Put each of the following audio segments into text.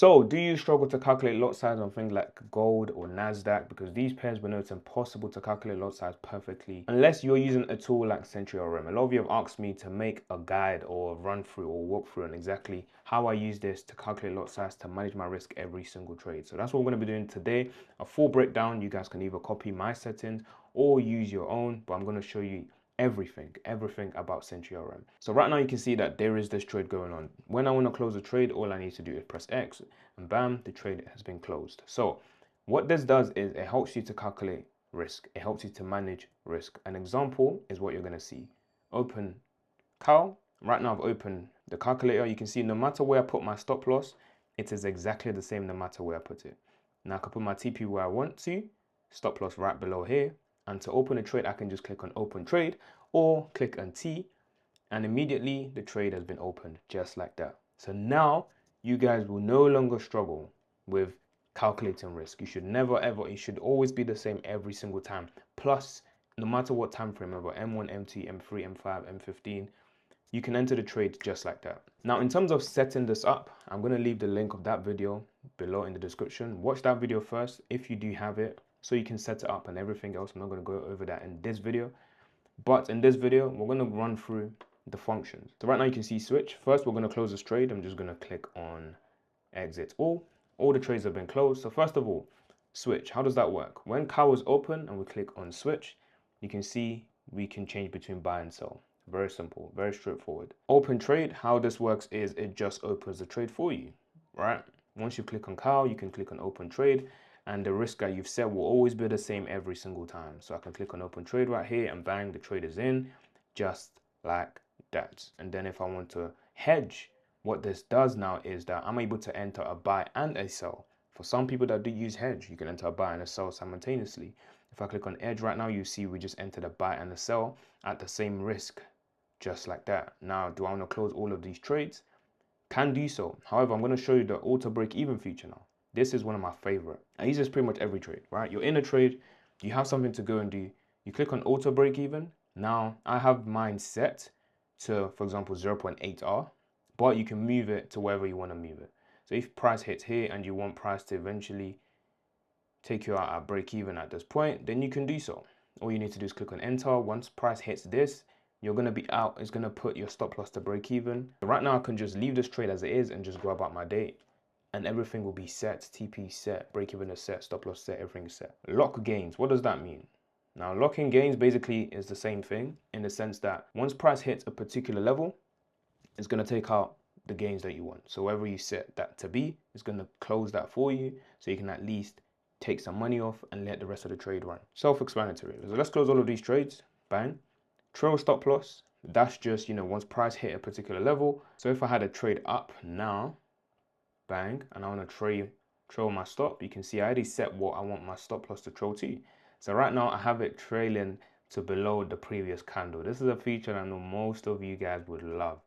So, do you struggle to calculate lot size on things like gold or NASDAQ? Because these pairs, we know it's impossible to calculate lot size perfectly unless you're using a tool like Sentry RM. A lot of you have asked me to make a guide or a run through or walk through on exactly how I use this to calculate lot size to manage my risk every single trade. So that's what we're going to be doing today. A full breakdown. You guys can either copy my settings or use your own, but I'm going to show you everything about Sentry RM. So right now you can see that there is this trade going on. When I want to close a trade, all I need to do is press X and bam, the trade has been closed. So what this does is it helps you to calculate risk. It helps you to manage risk. An example is what you're going to see. Open Cal. Right now I've opened the calculator. You can see no matter where I put my stop loss, it is exactly the same no matter where I put it. Now I can put my TP where I want to, stop loss right below here. And to open a trade, I can just click on open trade or click on T, and immediately the trade has been opened just like that. So now you guys will no longer struggle with calculating risk. You should never ever, it should always be the same every single time. Plus, no matter what time frame, whether M1, M2, M3, M5, M15, you can enter the trade just like that. Now, in terms of setting this up, I'm going to leave the link of that video below in the description. Watch that video first if you do have it, so you can set it up and everything else. I'm not going to go over that in this video. But in this video, we're going to run through the functions. So right now you can see switch. First, we're going to close this trade. I'm just going to click on exit all. All the trades have been closed. So first of all, switch. How does that work? When Cal is open and we click on switch, you can see we can change between buy and sell. Very simple, very straightforward. Open trade, how this works is it just opens the trade for you, right? Once you click on Cal, you can click on open trade, and the risk that you've set will always be the same every single time. So I can click on open trade right here and bang, the trade is in just like that. And then if I want to hedge, what this does now is that I'm able to enter a buy and a sell. For some people that do use hedge, you can enter a buy and a sell simultaneously. If I click on edge right now, you see we just entered a buy and a sell at the same risk, just like that. Now, do I want to close all of these trades? Can do so. However, I'm going to show you the auto break even feature now. This is one of my favorite. I use this pretty much every trade, right? You're in a trade, you have something to go and do. You click on auto break even. Now, I have mine set to, for example, 0.8R, but you can move it to wherever you want to move it. So if price hits here and you want price to eventually take you out at break even at this point, then you can do so. All you need to do is click on enter. Once price hits this, you're going to be out. It's going to put your stop loss to break even. Right now, I can just leave this trade as it is and just go about my day, and everything will be set. TP set, break even is set, stop loss set, everything is set. Lock gains, what does that mean? Now, locking gains basically is the same thing in the sense that once price hits a particular level, it's going to take out the gains that you want. So wherever you set that to be, it's going to close that for you, so you can at least take some money off and let the rest of the trade run. Self-explanatory. So let's close all of these trades. Bang. Trail stop loss. That's just, once price hit a particular level. So if I had a trade up now, bang, and I want to trail my stop, you can see I already set what I want my stop loss to trail to. So right now I have it trailing to below the previous candle. This is a feature I know most of you guys would love.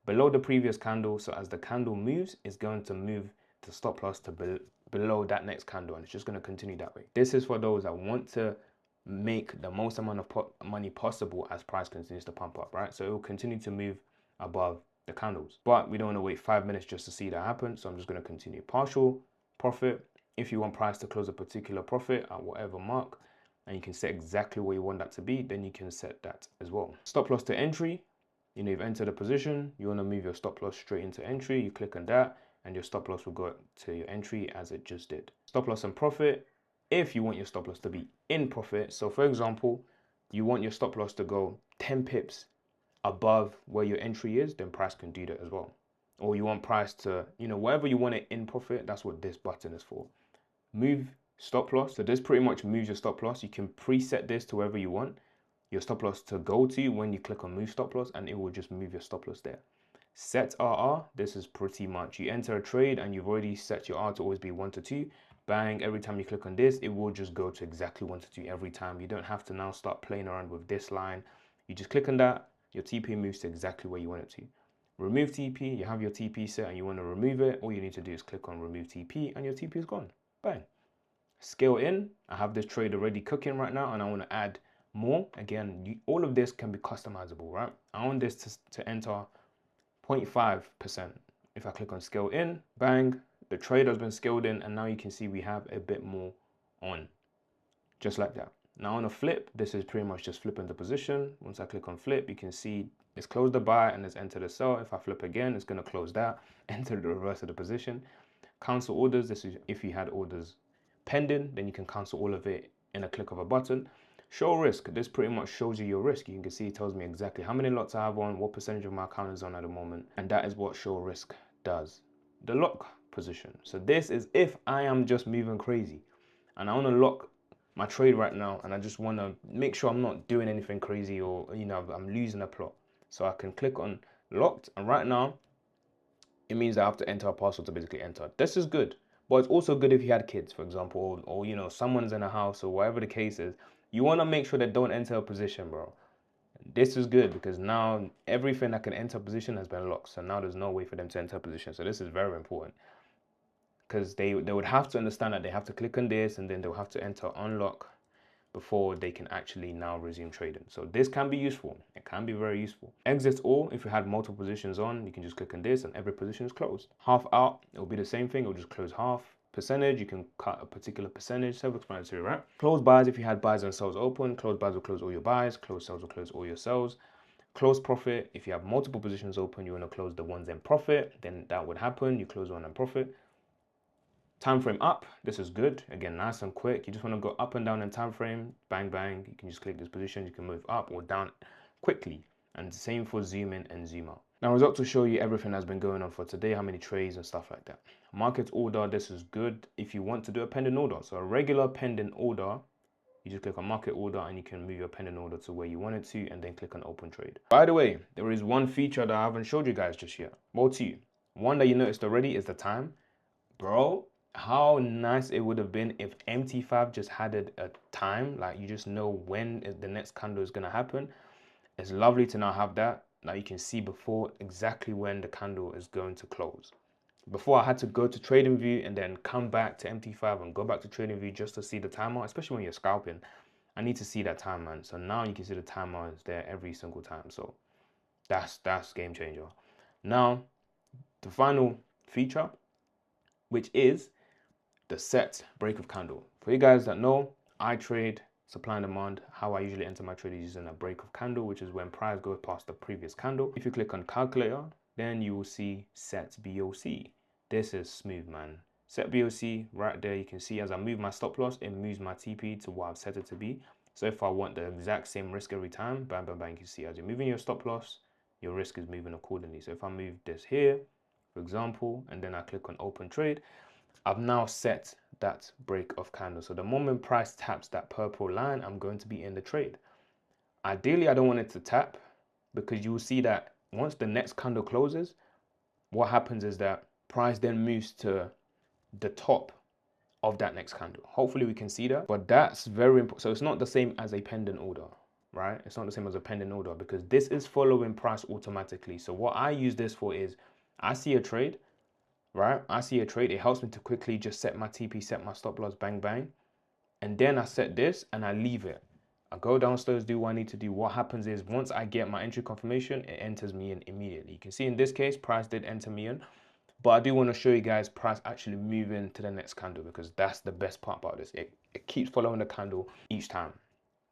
Below the previous candle, so as the candle moves, it's going to move the stop loss to below that next candle, and it's just going to continue that way. This is for those that want to make the most amount of money possible as price continues to pump up, right? So it will continue to move above the candles, but we don't want to wait 5 minutes just to see that happen. So I'm just going to continue. Partial profit, if you want price to close a particular profit at whatever mark, and you can set exactly where you want that to be, then you can set that as well. Stop loss to entry, you've entered a position, you want to move your stop loss straight into entry, you click on that, and your stop loss will go to your entry as it just did. Stop loss and profit, if you want your stop loss to be in profit. So for example, you want your stop loss to go 10 pips above where your entry is, then price can do that as well. Or you want price to, wherever you want it in profit, that's what this button is for. Move stop loss. So this pretty much moves your stop loss. You can preset this to wherever you want your stop loss to go to when you click on move stop loss, and it will just move your stop loss there. Set RR, this is pretty much you enter a trade and you've already set your R to always be 1 to 2. Bang, every time you click on this, it will just go to exactly 1 to 2 every time. You don't have to now start playing around with this line. You just click on that, your TP moves to exactly where you want it to. Remove TP, you have your TP set and you want to remove it. All you need to do is click on remove TP and your TP is gone. Bang. Scale in, I have this trade already cooking right now and I want to add more. Again, all of this can be customizable, right? I want this to enter 0.5%. If I click on scale in, bang, the trade has been scaled in, and now you can see we have a bit more on, just like that. Now on a flip, this is pretty much just flipping the position. Once I click on flip, you can see it's closed the buy and it's entered the sell. If I flip again, it's going to close that, enter the reverse of the position. Cancel orders. This is if you had orders pending, then you can cancel all of it in a click of a button. Show risk. This pretty much shows you your risk. You can see it tells me exactly how many lots I have on, what percentage of my account is on at the moment, and that is what show risk does. The lock position. So this is if I am just moving crazy and I want to lock my trade right now, and I just want to make sure I'm not doing anything crazy, or I'm losing a plot. So I can click on locked, and right now it means I have to enter a password to basically enter. This is good, but it's also good if you had kids, for example, or someone's in a house or whatever the case is. You want to make sure they don't enter a position, bro. This is good because now everything that can enter a position has been locked. So now there's no way for them to enter a position. So this is very important, because they would have to understand that they have to click on this, and then they'll have to enter unlock before they can actually now resume trading. So this can be useful. It can be very useful. Exit all. If you had multiple positions on, you can just click on this and every position is closed. Half out, it will be the same thing. It will just close half. Percentage, you can cut a particular percentage. Self-explanatory, right? Close buys, if you had buys and sells open, close buys will close all your buys. Close sells will close all your sells. Close profit, if you have multiple positions open, you want to close the ones in profit, then that would happen. You close one in profit. Time frame up, this is good. Again, nice and quick. You just want to go up and down in time frame, bang, bang. You can just click this position. You can move up or down quickly. And same for zoom in and zoom out. Now, results will show you everything that's been going on for today, how many trades and stuff like that. Market order, this is good if you want to do a pending order. So a regular pending order, you just click on market order and you can move your pending order to where you want it to, and then click on open trade. By the way, there is one feature that I haven't showed you guys just yet. Well, two. One that you noticed already is the time. Bro, how nice it would have been if MT5 just had a time, like you just know when the next candle is going to happen. It's lovely to now have that. Now you can see before exactly when the candle is going to close. Before I had to go to trading view and then come back to MT5 and go back to trading view just to see the timer, especially when you're scalping. I need to see that time, man. So now you can see the timer is there every single time. So that's game changer. Now, the final feature, which is the set break of candle. For you guys that know, I trade supply and demand. How I usually enter my trade is using a break of candle, which is when price goes past the previous candle. If you click on calculator, then you will see set BOC. This is smooth, man. Set BOC right there. You can see as I move my stop loss, it moves my TP to what I've set it to be. So if I want the exact same risk every time, bam, bam, bam, you can see as you're moving your stop loss, your risk is moving accordingly. So if I move this here, for example, and then I click on open trade, I've now set that break of candle. So the moment price taps that purple line, I'm going to be in the trade. Ideally, I don't want it to tap, because you will see that once the next candle closes, what happens is that price then moves to the top of that next candle. Hopefully we can see that, but that's very important. So it's not the same as a pending order, right? It's not the same as a pending order, because this is following price automatically. So what I use this for is I see a trade, right? I see a trade. It helps me to quickly just set my TP, set my stop loss, bang, bang. And then I set this and I leave it. I go downstairs, do what I need to do. What happens is once I get my entry confirmation, it enters me in immediately. You can see in this case, price did enter me in. But I do want to show you guys price actually moving to the next candle, because that's the best part about this. It keeps following the candle each time.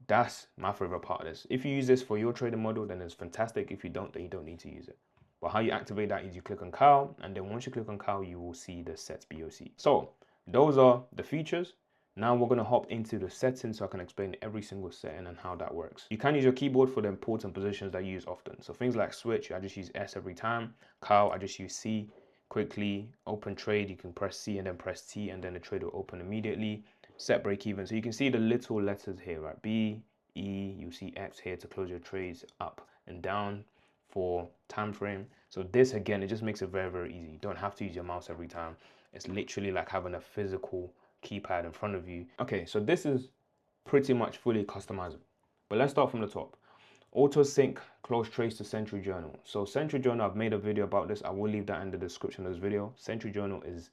That's my favorite part of this. If you use this for your trading model, then it's fantastic. If you don't, then you don't need to use it. But how you activate that is you click on Cal, and then once you click on Cal, you will see the sets BOC. So those are the features. Now we're going to hop into the settings so I can explain every single setting and how that works. You can use your keyboard for the important positions that you use often. So things like switch, I just use S every time. Cal, I just use C. Quickly open trade, you can press C and then press T, and then the trade will open immediately. Set break even. So you can see the little letters here, right? B, E, you see X here to close your trades up and down for time frame. So this again, it just makes it very, very easy. You don't have to use your mouse every time. It's literally like having a physical keypad in front of you. Okay, so this is pretty much fully customizable. But let's start from the top. Auto sync close trace to Sentry Journal. So Sentry Journal, I've made a video about this. I will leave that in the description of this video. Sentry Journal is,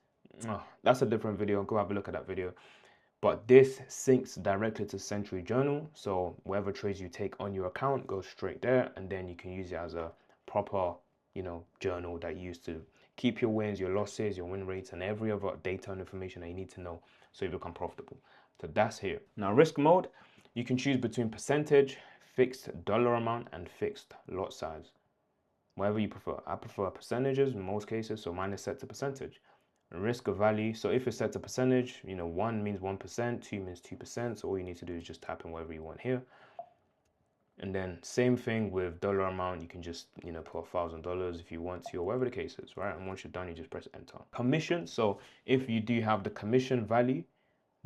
that's a different video. Go have a look at that video. But this syncs directly to Sentry Journal. So whatever trades you take on your account goes straight there, and then you can use it as a proper, journal that you use to keep your wins, your losses, your win rates, and every other data and information that you need to know so you become profitable. So that's here. Now risk mode, you can choose between percentage, fixed dollar amount, and fixed lot size. Whatever you prefer. I prefer percentages in most cases, so mine is set to percentage. Risk of value, so if it's set to percentage, 1 means 1%, 2 means 2%, so all you need to do is just type in whatever you want here. And then same thing with dollar amount, you can just put $1,000 if you want to, or whatever the case is, right? And once you're done, you just press enter. Commission, so if you do have the commission value,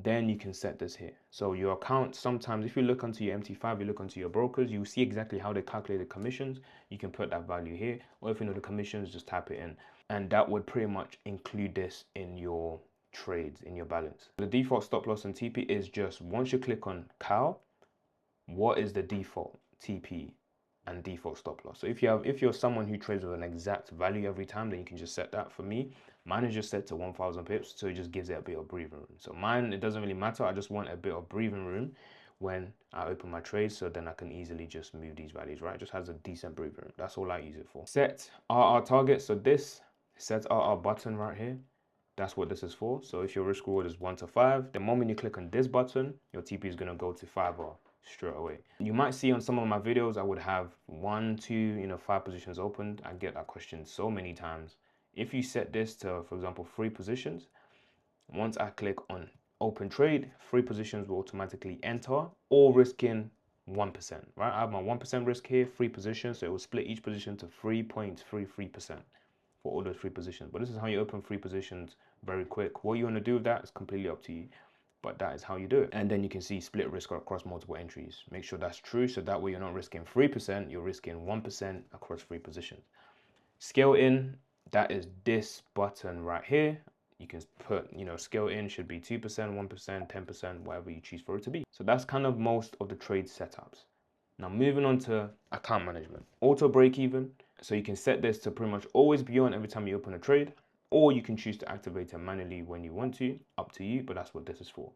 then you can set this here. So your account, sometimes if you look onto your MT5, you look onto your brokers, you see exactly how they calculate the commissions. You can put that value here, or if you know the commissions, just type it in. And that would pretty much include this in your trades, in your balance. The default stop loss and TP is just once you click on cow, what is the default TP and default stop loss? So if you're someone who trades with an exact value every time, then you can just set that. For me, mine is just set to 1,000 pips, so it just gives it a bit of breathing room. So mine, it doesn't really matter. I just want a bit of breathing room when I open my trades, so then I can easily just move these values, right? It just has a decent breathing room. That's all I use it for. Set RR target. So this set RR button right here, that's what this is for. So if your risk reward is 1 to 5, the moment you click on this button, your TP is going to go to 5R straight away. You might see on some of my videos, I would have 1, 2, 5 positions opened. I get that question so many times. If you set this to, for example, 3 positions, once I click on open trade, 3 positions will automatically enter, all risking 1%, right? I have my 1% risk here, 3 positions, so it will split each position to 3.33% for all those 3 positions. But this is how you open 3 positions very quick. What you want to do with that is completely up to you, but that is how you do it. And then you can see split risk across multiple entries. Make sure that's true, so that way you're not risking 3%, you're risking 1% across 3 positions. Scale in, that is this button right here. You can put, scale in should be 2%, 1%, 10%, whatever you choose for it to be. So that's kind of most of the trade setups. Now moving on to account management. Auto break even. So you can set this to pretty much always be on every time you open a trade, or you can choose to activate it manually when you want to, up to you, but that's what this is for.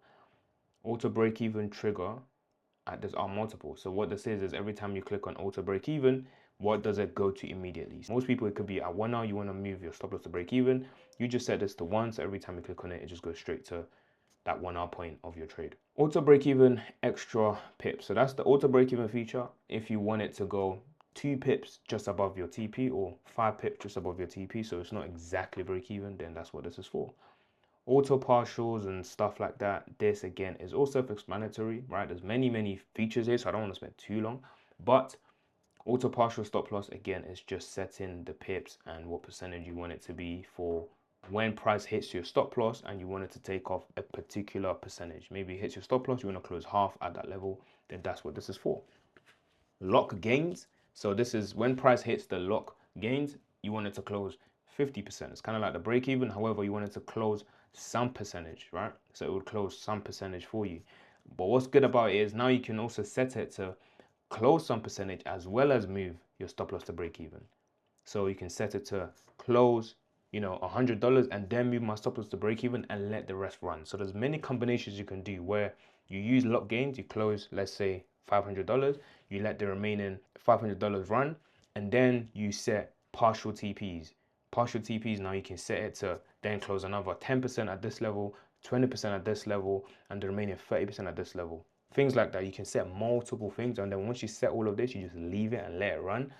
Auto break even trigger there's R multiple. So what this is every time you click on auto break even, what does it go to immediately? Most people, it could be at 1 hour, you want to move your stop loss to break even. You just set this to 1, so every time you click on it, it just goes straight to that 1 hour point of your trade. Auto break even extra pips. So that's the auto break even feature. If you want it to go 2 pips just above your TP or 5 pips just above your TP, so it's not exactly break even, then that's what this is for. Auto partials and stuff like that, this again is also self-explanatory, right? There's many features here, so I don't want to spend too long, but auto partial stop loss again is just setting the pips and what percentage you want it to be for when price hits your stop loss and you want it to take off a particular percentage. Maybe it hits your stop loss, you want to close half at that level, then that's what this is for. Lock gains, so this is when price hits the lock gains, you want it to close 50%. It's kind of like the break even, however, you want it to close some percentage, right? So it would close some percentage for you. But what's good about it is now you can also set it to close some percentage as well as move your stop loss to break even. So you can set it to close, $100 and then move my stop loss to break even and let the rest run. So there's many combinations you can do where you use lock gains, you close, let's say $500, you let the remaining $500 run, and then you set partial TPs. Partial TPs, now you can set it to then close another 10% at this level, 20% at this level, and the remaining 30% at this level. Things like that. You can set multiple things, and then once you set all of this, you just leave it and let it run.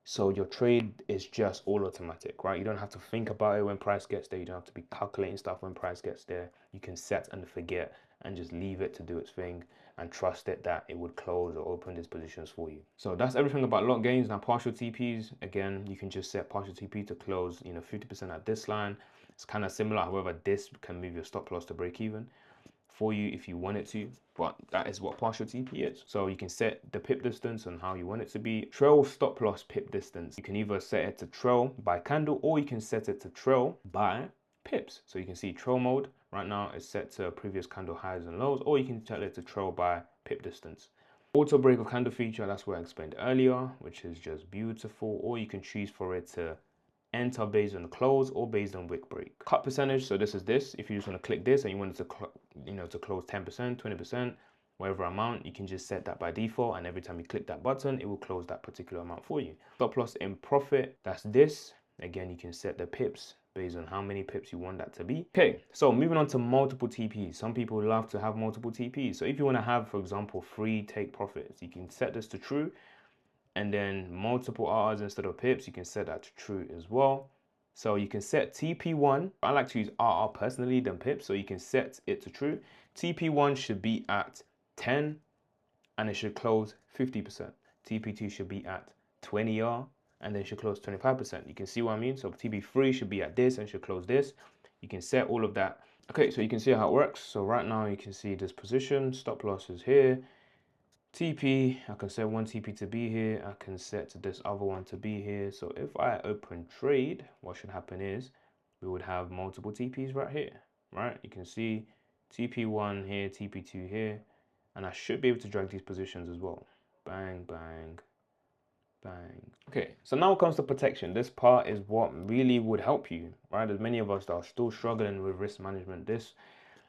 So your trade is just all automatic, right? You don't have to think about it when price gets there. You don't have to be calculating stuff when price gets there. You can set and forget and just leave it to do its thing and trust it that it would close or open these positions for you. So that's everything about lock gains. Now partial TPs, again, you can just set partial TP to close, 50% at this line. It's kind of similar. However, this can move your stop loss to break even for you if you want it to, but that is what partial TP is. So you can set the pip distance and how you want it to be. Trail stop loss pip distance. You can either set it to trail by candle or you can set it to trail by pips. So you can see trail mode right now is set to previous candle highs and lows, or you can tell it to trail by pip distance. Auto break of candle feature, that's what I explained earlier, which is just beautiful, or you can choose for it to enter based on the close or based on wick break. Cut percentage, so this is this. If you just want to click this and you want it to to close 10%, 20%, whatever amount, you can just set that by default, and every time you click that button, it will close that particular amount for you. Stop loss in profit, that's this. Again, you can set the pips based on how many pips you want that to be. Okay, so moving on to multiple TPs. Some people love to have multiple TPs. So if you want to have, for example, 3 take profits, you can set this to true, and then multiple R's instead of pips, you can set that to true as well. So you can set TP1. I like to use RR personally than pips, so you can set it to true. TP1 should be at 10 and it should close 50%. TP2 should be at 20R and then should close 25%. You can see what I mean? So TP3 should be at this and should close this. You can set all of that. Okay, so you can see how it works. So right now you can see this position, stop loss is here. TP, I can set one TP to be here. I can set this other one to be here. So if I open trade, what should happen is we would have multiple TPs right here, right? You can see TP1 here, TP2 here, and I should be able to drag these positions as well. Bang, bang, bang. Okay, so now it comes to protection. This part is what really would help you, right? There's many of us that are still struggling with risk management. This,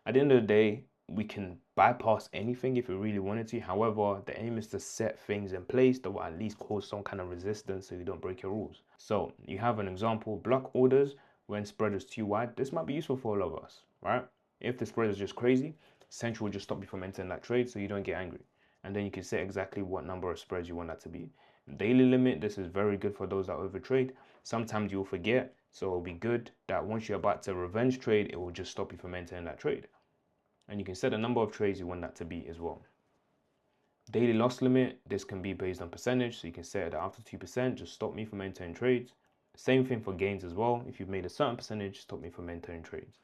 at the end of the day, we can bypass anything if we really wanted to. However, the aim is to set things in place that will at least cause some kind of resistance so you don't break your rules. So you have an example, block orders when spread is too wide. This might be useful for all of us, right? If the spread is just crazy, Sentry will just stop you from entering that trade so you don't get angry. And then you can set exactly what number of spreads you want that to be. Daily limit, this is very good for those that overtrade. Sometimes you'll forget, so it'll be good that once you're about to revenge trade, it will just stop you from entering that trade. And you can set the number of trades you want that to be as well. Daily loss limit, this can be based on percentage, so you can set it at after 2%, just stop me from entering trades. Same thing for gains as well. If you've made a certain percentage, stop me from entering trades.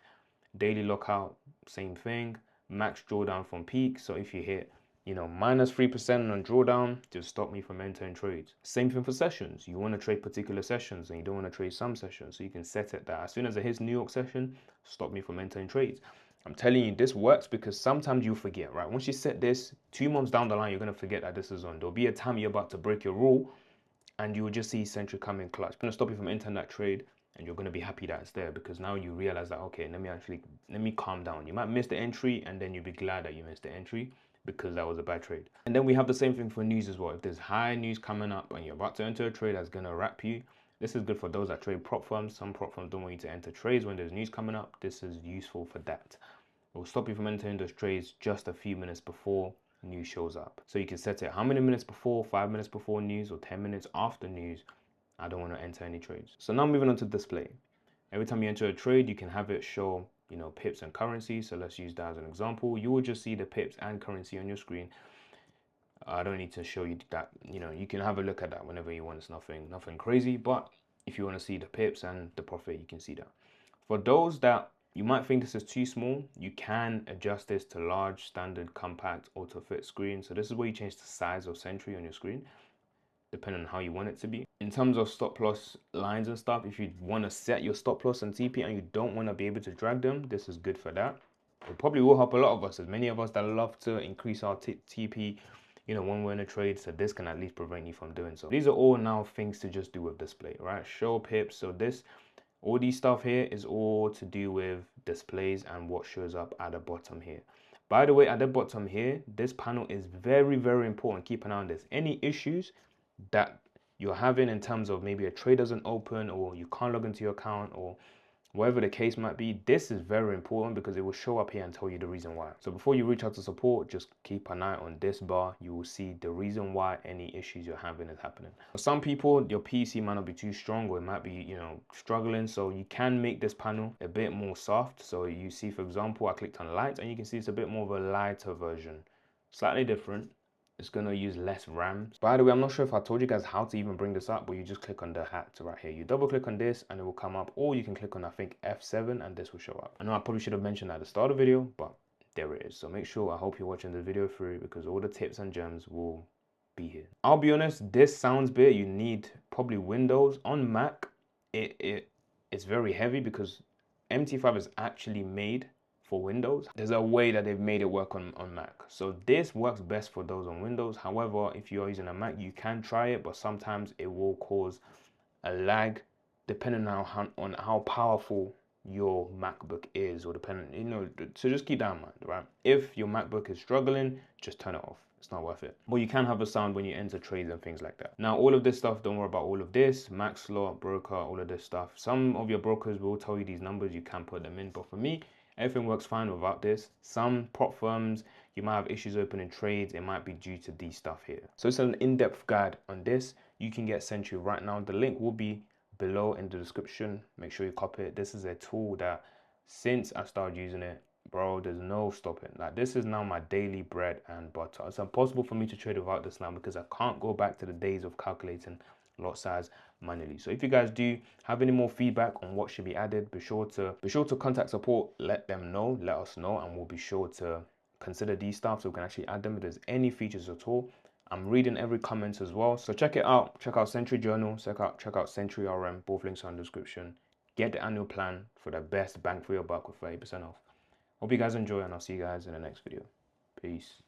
Daily lockout, same thing. Max drawdown from peak, so if you hit, minus 3% on drawdown, just stop me from entering trades. Same thing for sessions. You want to trade particular sessions and you don't want to trade some sessions, so you can set it that as soon as it hits New York session, stop me from entering trades. I'm telling you, this works because sometimes you forget, right? Once you set this, 2 months down the line, you're going to forget that this is on. There'll be a time you're about to break your rule and you will just see Sentry come in clutch. It's going to stop you from entering that trade and you're going to be happy that it's there because now you realize that, okay, let me calm down. You might miss the entry and then you'll be glad that you missed the entry because that was a bad trade. And then we have the same thing for news as well. If there's high news coming up and you're about to enter a trade that's going to wrap you, this is good for those that trade prop firms. Some prop firms don't want you to enter trades when there's news coming up. This is useful for that. It will stop you from entering those trades just a few minutes before news shows up. So you can set it how many minutes before, 5 minutes before news or 10 minutes after news. I don't want to enter any trades. So now moving on to display. Every time you enter a trade, you can have it show, pips and currency. So let's use that as an example. You will just see the pips and currency on your screen. I don't need to show you that, you can have a look at that whenever you want. It's nothing crazy, but if you want to see the pips and the profit, you can see that. For those that you might think this is too small, you can adjust this to large, standard, compact, auto fit screen. So this is where you change the size of Sentry on your screen, depending on how you want it to be. In terms of stop loss lines and stuff, if you want to set your stop loss and TP and you don't want to be able to drag them, this is good for that. It probably will help a lot of us. There's many of us that love to increase our TP, when we're in a trade, so this can at least prevent you from doing so. These are all now things to just do with display, right? Show pips. So all these stuff here is all to do with displays and what shows up at the bottom here. By the way, at the bottom here, this panel is very, very important. Keep an eye on this. Any issues that you're having in terms of maybe a trade doesn't open or you can't log into your account or whatever the case might be, this is very important because it will show up here and tell you the reason why. So before you reach out to support, just keep an eye on this bar. You will see the reason why any issues you're having is happening. For some people, your PC might not be too strong or it might be, struggling. So you can make this panel a bit more soft. So you see, for example, I clicked on light and you can see it's a bit more of a lighter version, slightly different. It's going to use less RAM. By the way, I'm not sure if I told you guys how to even bring this up, but you just click on the hat right here. You double click on this and it will come up, or you can click on, I think, F7 and this will show up. I know I probably should have mentioned that at the start of the video, but there it is. So make sure, I hope you're watching the video through because all the tips and gems will be here. I'll be honest, this sounds big. You need probably Windows. On Mac, it's very heavy because MT4 is actually made for Windows. There's a way that they've made it work on Mac. So this works best for those on Windows. However, if you are using a Mac, you can try it, but sometimes it will cause a lag depending on how powerful your MacBook is, or depending, you know, so just keep that in mind, right? If your MacBook is struggling, just turn it off. It's not worth it. But you can have a sound when you enter trades and things like that. Now, all of this stuff, don't worry about all of this, MaxLot, broker, all of this stuff. Some of your brokers will tell you these numbers, you can put them in, but for me, everything works fine without this. Some prop firms, you might have issues opening trades. It might be due to these stuff here. So it's an in-depth guide on this. You can get Sentry right now. The link will be below in the description. Make sure you copy it. This is a tool that since I started using it, bro, there's no stopping. Like, this is now my daily bread and butter. It's impossible for me to trade without this now because I can't go back to the days of calculating lot size manually. So if you guys do have any more feedback on what should be added, be sure to contact support, let them know, let us know, and we'll be sure to consider these stuff so we can actually add them if there's any features at all. I'm reading every comment as well, so check it out. Check out Sentry Journal, check out Sentry RM, both links are in the description. Get the annual plan for the best bang for your buck with 30% off. Hope you guys enjoy, and I'll see you guys in the next video. Peace.